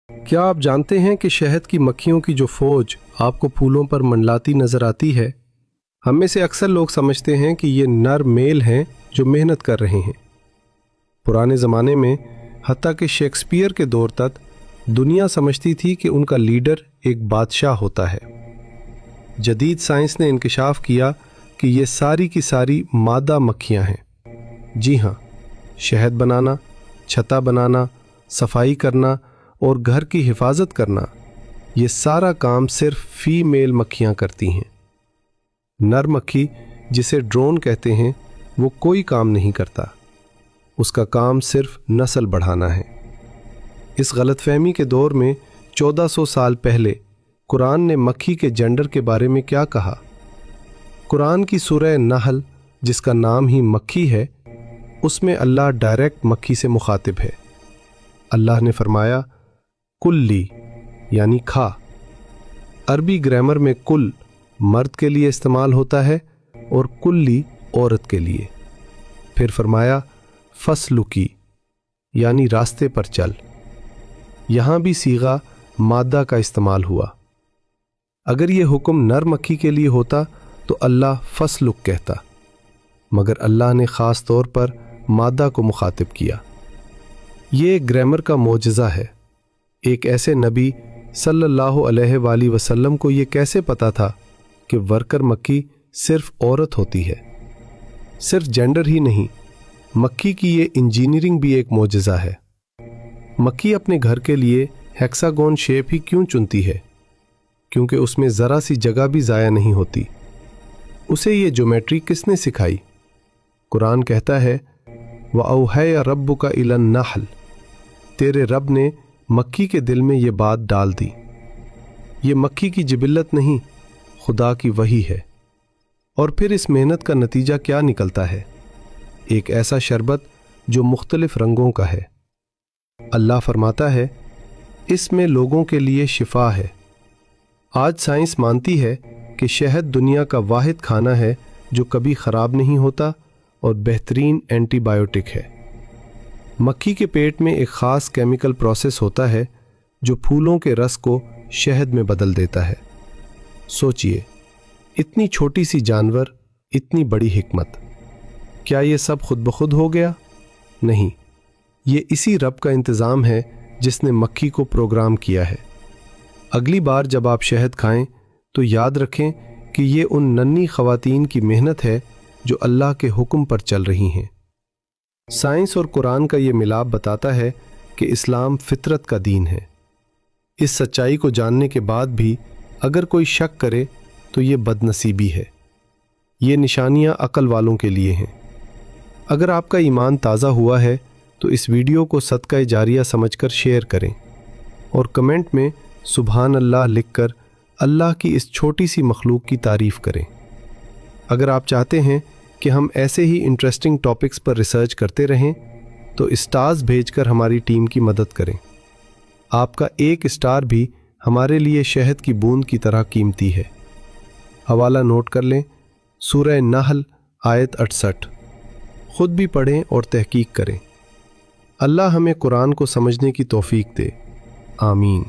کیا آپ جانتے ہیں کہ شہد کی مکھیوں کی جو فوج آپ کو پھولوں پر منڈلاتی نظر آتی ہے، ہم میں سے اکثر لوگ سمجھتے ہیں کہ یہ نر میل ہیں جو محنت کر رہے ہیں۔ پرانے زمانے میں حتیٰ کہ شیکسپیئر کے دور تک دنیا سمجھتی تھی کہ ان کا لیڈر ایک بادشاہ ہوتا ہے۔ جدید سائنس نے انکشاف کیا کہ یہ ساری کی ساری مادہ مکھیاں ہیں۔ جی ہاں، شہد بنانا، چھتا بنانا، صفائی کرنا اور گھر کی حفاظت کرنا، یہ سارا کام صرف فیمیل مکھیاں کرتی ہیں۔ نر مکھی جسے ڈرون کہتے ہیں وہ کوئی کام نہیں کرتا، اس کا کام صرف نسل بڑھانا ہے۔ اس غلط فہمی کے دور میں 1400 سال پہلے قرآن نے مکھی کے جنڈر کے بارے میں کیا کہا؟ قرآن کی سورہ نحل، جس کا نام ہی مکھی ہے، اس میں اللہ ڈائریکٹ مکھی سے مخاطب ہے۔ اللہ نے فرمایا کلی، یعنی کھا۔ عربی گرامر میں کل مرد کے لیے استعمال ہوتا ہے اور کلی عورت کے لیے۔ پھر فرمایا فسلکی، یعنی راستے پر چل۔ یہاں بھی صیغہ مادہ کا استعمال ہوا۔ اگر یہ حکم نر مکھی کے لیے ہوتا تو اللہ فسلک کہتا، مگر اللہ نے خاص طور پر مادہ کو مخاطب کیا۔ یہ گرامر کا معجزہ ہے۔ ایک ایسے نبی صلی اللہ علیہ وآلہ وسلم کو یہ کیسے پتا تھا کہ ورکر مکھی صرف عورت ہوتی ہے؟ صرف جینڈر ہی نہیں، مکھی کی یہ انجینئرنگ بھی ایک معجزہ ہے۔ مکھی اپنے گھر کے لیے ہیکساگون شیپ ہی کیوں چنتی ہے؟ کیونکہ اس میں ذرا سی جگہ بھی ضائع نہیں ہوتی۔ اسے یہ جیومیٹری کس نے سکھائی؟ قرآن کہتا ہے وَأَوْحَيَ رَبُّكَ إِلَى النَّحْلِ، تیرے رب نے مکھی کے دل میں یہ بات ڈال دی۔ یہ مکھی کی جبلت نہیں، خدا کی وحی ہے۔ اور پھر اس محنت کا نتیجہ کیا نکلتا ہے؟ ایک ایسا شربت جو مختلف رنگوں کا ہے۔ اللہ فرماتا ہے اس میں لوگوں کے لیے شفا ہے۔ آج سائنس مانتی ہے کہ شہد دنیا کا واحد کھانا ہے جو کبھی خراب نہیں ہوتا اور بہترین اینٹی بائیوٹک ہے۔ مکھی کے پیٹ میں ایک خاص کیمیکل پروسیس ہوتا ہے جو پھولوں کے رس کو شہد میں بدل دیتا ہے۔ سوچئے، اتنی چھوٹی سی جانور، اتنی بڑی حکمت۔ کیا یہ سب خود بخود ہو گیا؟ نہیں، یہ اسی رب کا انتظام ہے جس نے مکھی کو پروگرام کیا ہے۔ اگلی بار جب آپ شہد کھائیں تو یاد رکھیں کہ یہ ان ننھی خواتین کی محنت ہے جو اللہ کے حکم پر چل رہی ہیں۔ سائنس اور قرآن کا یہ ملاپ بتاتا ہے کہ اسلام فطرت کا دین ہے۔ اس سچائی کو جاننے کے بعد بھی اگر کوئی شک کرے تو یہ بدنصیبی ہے۔ یہ نشانیاں عقل والوں کے لیے ہیں۔ اگر آپ کا ایمان تازہ ہوا ہے تو اس ویڈیو کو صدقہ جاریہ سمجھ کر شیئر کریں اور کمنٹ میں سبحان اللہ لکھ کر اللہ کی اس چھوٹی سی مخلوق کی تعریف کریں۔ اگر آپ چاہتے ہیں کہ ہم ایسے ہی انٹرسٹنگ ٹاپکس پر ریسرچ کرتے رہیں تو اسٹارز بھیج کر ہماری ٹیم کی مدد کریں۔ آپ کا ایک اسٹار بھی ہمارے لیے شہد کی بوند کی طرح قیمتی ہے۔ حوالہ نوٹ کر لیں، سورہ نحل آیت 68۔ خود بھی پڑھیں اور تحقیق کریں۔ اللہ ہمیں قرآن کو سمجھنے کی توفیق دے، آمین۔